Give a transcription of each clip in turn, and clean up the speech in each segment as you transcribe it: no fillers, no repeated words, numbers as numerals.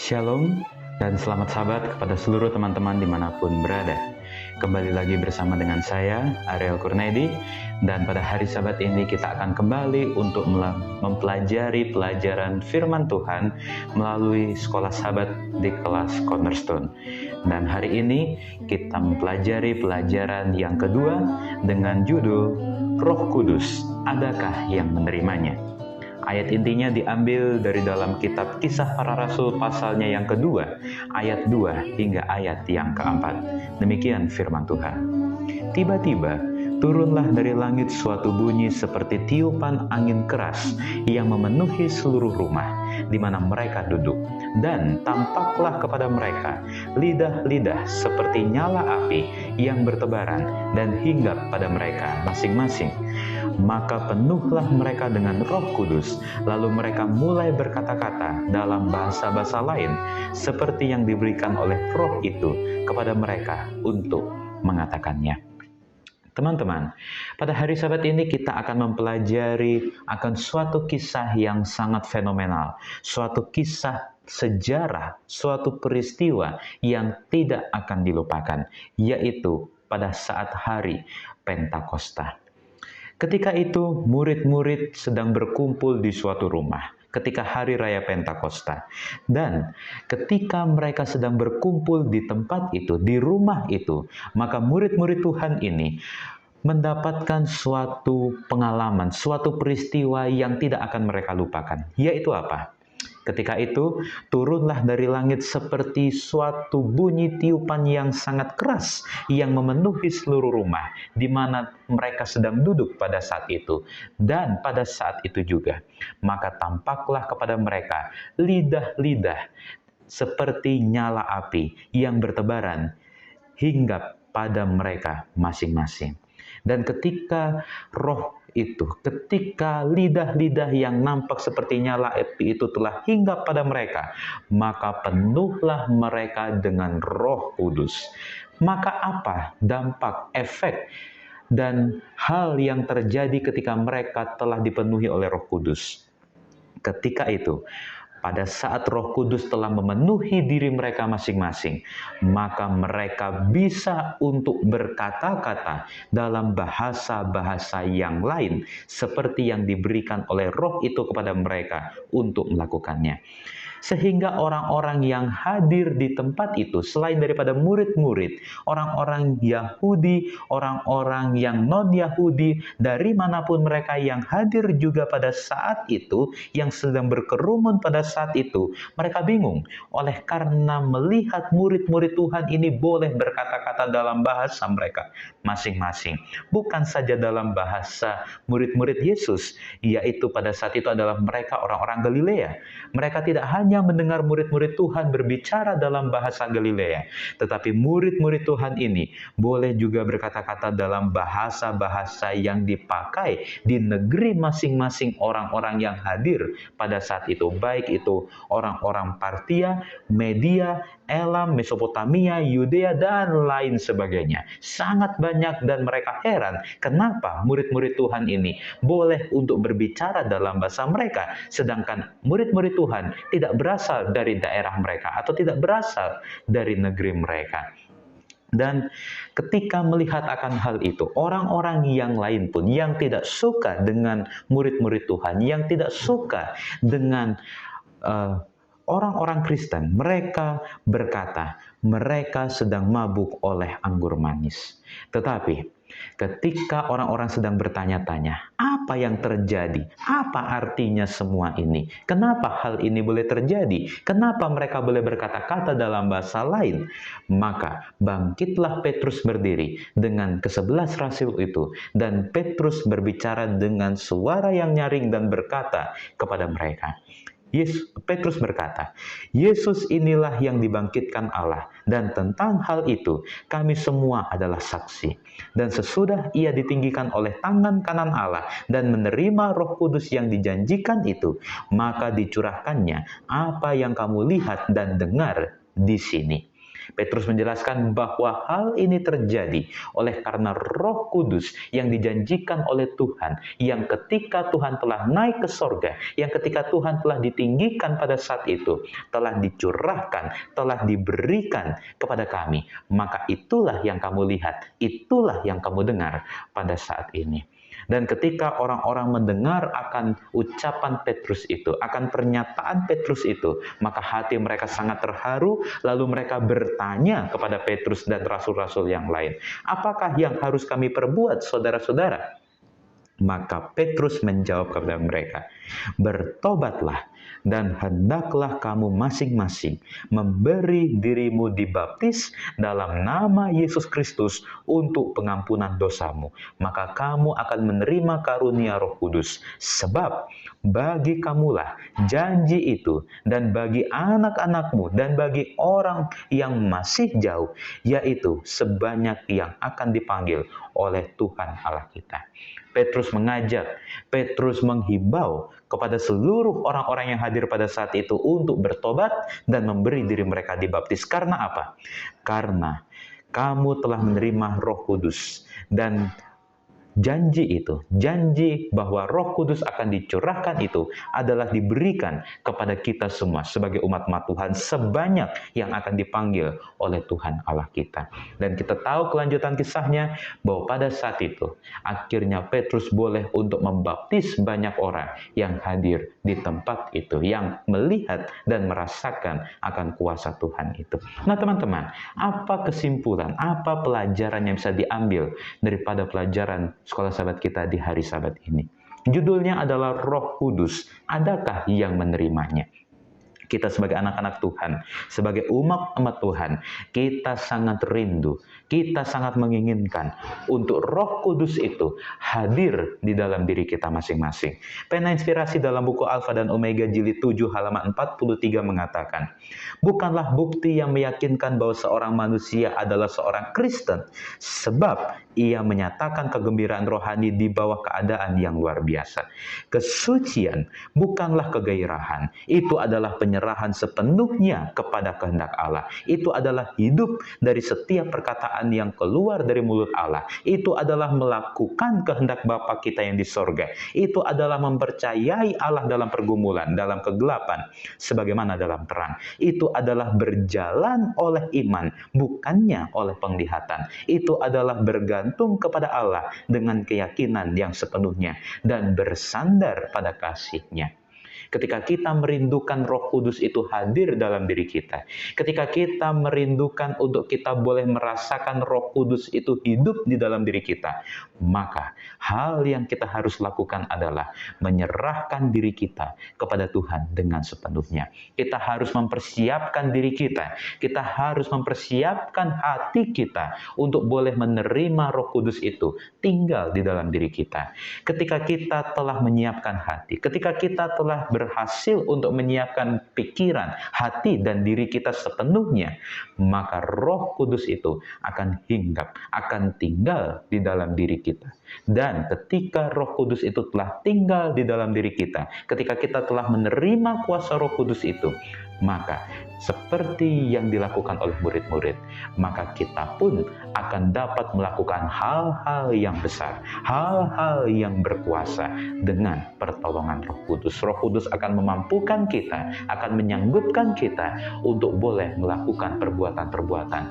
Shalom dan selamat sahabat kepada seluruh teman-teman dimanapun berada. Kembali lagi bersama dengan saya, Ariel Kurnedi, dan pada hari Sabat ini kita akan kembali untuk mempelajari pelajaran firman Tuhan melalui sekolah sahabat di kelas Cornerstone. Dan hari ini kita mempelajari pelajaran yang kedua dengan judul Roh Kudus, adakah yang menerimanya? Ayat intinya diambil dari dalam kitab Kisah Para Rasul pasalnya yang kedua, ayat 2 hingga ayat yang keempat. Demikian firman Tuhan. Tiba-tiba turunlah dari langit suatu bunyi seperti tiupan angin keras yang memenuhi seluruh rumah di mana mereka duduk. Dan tampaklah kepada mereka lidah-lidah seperti nyala api yang bertebaran dan hinggap pada mereka masing-masing. Maka penuhlah mereka dengan Roh Kudus, lalu mereka mulai berkata-kata dalam bahasa-bahasa lain, seperti yang diberikan oleh Roh itu kepada mereka untuk mengatakannya. Teman-teman, pada hari Sabat ini kita akan mempelajari akan suatu kisah yang sangat fenomenal, suatu kisah sejarah, suatu peristiwa yang tidak akan dilupakan, yaitu pada saat hari Pentakosta. Ketika itu, murid-murid sedang berkumpul di suatu rumah ketika hari raya Pentakosta. Dan ketika mereka sedang berkumpul di tempat itu, di rumah itu, maka murid-murid Tuhan ini mendapatkan suatu pengalaman, suatu peristiwa yang tidak akan mereka lupakan. Yaitu apa? Ketika itu, turunlah dari langit seperti suatu bunyi tiupan yang sangat keras yang memenuhi seluruh rumah di mana mereka sedang duduk pada saat itu. Dan pada saat itu juga, maka tampaklah kepada mereka lidah-lidah seperti nyala api yang bertebaran hinggap pada mereka masing-masing. Dan ketika ketika lidah-lidah yang nampak seperti nyala api itu telah hinggap pada mereka, maka penuhlah mereka dengan Roh Kudus. Maka apa dampak, efek, dan hal yang terjadi ketika mereka telah dipenuhi oleh Roh Kudus? Ketika itu, pada saat Roh Kudus telah memenuhi diri mereka masing-masing, maka mereka bisa untuk berkata-kata dalam bahasa-bahasa yang lain, seperti yang diberikan oleh Roh itu kepada mereka untuk melakukannya. Sehingga orang-orang yang hadir di tempat itu, selain daripada murid-murid, orang-orang Yahudi, orang-orang yang non-Yahudi, dari manapun mereka yang hadir juga pada saat itu, yang sedang berkerumun pada saat itu, mereka bingung. Oleh karena melihat murid-murid Tuhan ini boleh berkata-kata dalam bahasa mereka masing-masing. Bukan saja dalam bahasa murid-murid Yesus, yaitu pada saat itu adalah mereka orang-orang Galilea. Mereka tidak hanya mendengar murid-murid Tuhan berbicara dalam bahasa Galilea, tetapi murid-murid Tuhan ini boleh juga berkata-kata dalam bahasa-bahasa yang dipakai di negeri masing-masing orang-orang yang hadir pada saat itu, baik itu orang-orang Partia, Media, Elam, Mesopotamia, Yudea, dan lain sebagainya. Sangat banyak dan mereka heran kenapa murid-murid Tuhan ini boleh untuk berbicara dalam bahasa mereka, sedangkan murid-murid Tuhan tidak berasal dari daerah mereka atau tidak berasal dari negeri mereka. Dan ketika melihat akan hal itu, orang-orang yang lain pun yang tidak suka dengan murid-murid Tuhan, yang tidak suka dengan orang-orang Kristen, mereka berkata, mereka sedang mabuk oleh anggur manis. Tetapi ketika orang-orang sedang bertanya-tanya, apa yang terjadi? Apa artinya semua ini? Kenapa hal ini boleh terjadi? Kenapa mereka boleh berkata-kata dalam bahasa lain? Maka bangkitlah Petrus berdiri dengan ke-11 rasul itu, dan Petrus berbicara dengan suara yang nyaring dan berkata kepada mereka, Petrus berkata, Yesus inilah yang dibangkitkan Allah, dan tentang hal itu kami semua adalah saksi. Dan sesudah ia ditinggikan oleh tangan kanan Allah dan menerima Roh Kudus yang dijanjikan itu, maka dicurahkannya apa yang kamu lihat dan dengar di sini. Petrus menjelaskan bahwa hal ini terjadi oleh karena Roh Kudus yang dijanjikan oleh Tuhan, yang ketika Tuhan telah naik ke sorga, yang ketika Tuhan telah ditinggikan pada saat itu, telah dicurahkan, telah diberikan kepada kami. Maka itulah yang kamu lihat, itulah yang kamu dengar pada saat ini. Dan ketika orang-orang mendengar akan ucapan Petrus itu, akan pernyataan Petrus itu, maka hati mereka sangat terharu, lalu mereka bertanya kepada Petrus dan rasul-rasul yang lain, apakah yang harus kami perbuat, saudara-saudara? Maka Petrus menjawab kepada mereka, bertobatlah dan hendaklah kamu masing-masing memberi dirimu dibaptis dalam nama Yesus Kristus untuk pengampunan dosamu. Maka kamu akan menerima karunia Roh Kudus. Sebab bagi kamulah janji itu, dan bagi anak-anakmu, dan bagi orang yang masih jauh, yaitu sebanyak yang akan dipanggil oleh Tuhan Allah kita. Petrus mengajak, Petrus menghimbau kepada seluruh orang-orang yang hadir pada saat itu untuk bertobat dan memberi diri mereka dibaptis. Karena apa? Karena kamu telah menerima Roh Kudus, dan janji itu, janji bahwa Roh Kudus akan dicurahkan itu adalah diberikan kepada kita semua sebagai umat-umat Tuhan sebanyak yang akan dipanggil oleh Tuhan Allah kita. Dan kita tahu kelanjutan kisahnya bahwa pada saat itu akhirnya Petrus boleh untuk membaptis banyak orang yang hadir di tempat itu, yang melihat dan merasakan akan kuasa Tuhan itu. Nah teman-teman, apa kesimpulan, apa pelajaran yang bisa diambil daripada pelajaran sekolah sahabat kita di hari Sabat ini? Judulnya adalah Roh Kudus. Adakah yang menerimanya? Kita sebagai anak-anak Tuhan, sebagai umat-umat Tuhan, kita sangat rindu, kita sangat menginginkan untuk Roh Kudus itu hadir di dalam diri kita masing-masing. Pena Inspirasi dalam buku Alfa dan Omega jilid 7 halaman 43 mengatakan, bukanlah bukti yang meyakinkan bahwa seorang manusia adalah seorang Kristen, sebab ia menyatakan kegembiraan rohani di bawah keadaan yang luar biasa. Kesucian bukanlah kegairahan, itu adalah penyerahan sepenuhnya kepada kehendak Allah. Itu adalah hidup dari setiap perkataan yang keluar dari mulut Allah. Itu adalah melakukan kehendak Bapa kita yang di sorga. Itu adalah mempercayai Allah dalam pergumulan, dalam kegelapan, sebagaimana dalam terang. Itu adalah berjalan oleh iman, bukannya oleh penglihatan. Itu adalah bergantung kepada Allah dengan keyakinan yang sepenuhnya dan bersandar pada kasih-Nya. Ketika kita merindukan Roh Kudus itu hadir dalam diri kita, ketika kita merindukan untuk kita boleh merasakan Roh Kudus itu hidup di dalam diri kita, maka hal yang kita harus lakukan adalah menyerahkan diri kita kepada Tuhan dengan sepenuhnya. Kita harus mempersiapkan diri kita, kita harus mempersiapkan hati kita untuk boleh menerima Roh Kudus itu tinggal di dalam diri kita. Ketika kita telah menyiapkan hati, ketika kita telah berhasil untuk menyiapkan pikiran, hati, dan diri kita sepenuhnya, maka Roh Kudus itu akan hinggap, akan tinggal di dalam diri kita. Dan ketika Roh Kudus itu telah tinggal di dalam diri kita, ketika kita telah menerima kuasa Roh Kudus itu, maka seperti yang dilakukan oleh murid-murid, maka kita pun akan dapat melakukan hal-hal yang besar, hal-hal yang berkuasa dengan pertolongan Roh Kudus. Roh Kudus akan memampukan kita, akan menyanggupkan kita untuk boleh melakukan perbuatan-perbuatan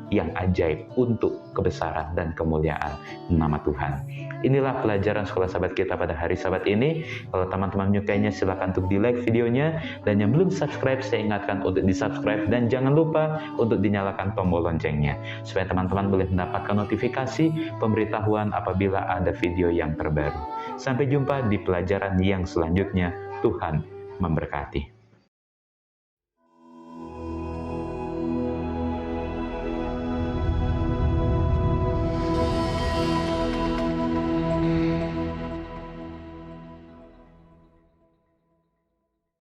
yang ajaib untuk kebesaran dan kemuliaan nama Tuhan. Inilah pelajaran sekolah sahabat kita pada hari Sabat ini. Kalau teman-teman menyukainya, silakan untuk di-like videonya. Dan yang belum subscribe, saya ingatkan untuk di-subscribe. Dan jangan lupa untuk dinyalakan tombol loncengnya, supaya teman-teman boleh mendapatkan notifikasi pemberitahuan apabila ada video yang terbaru. Sampai jumpa di pelajaran yang selanjutnya. Tuhan memberkati.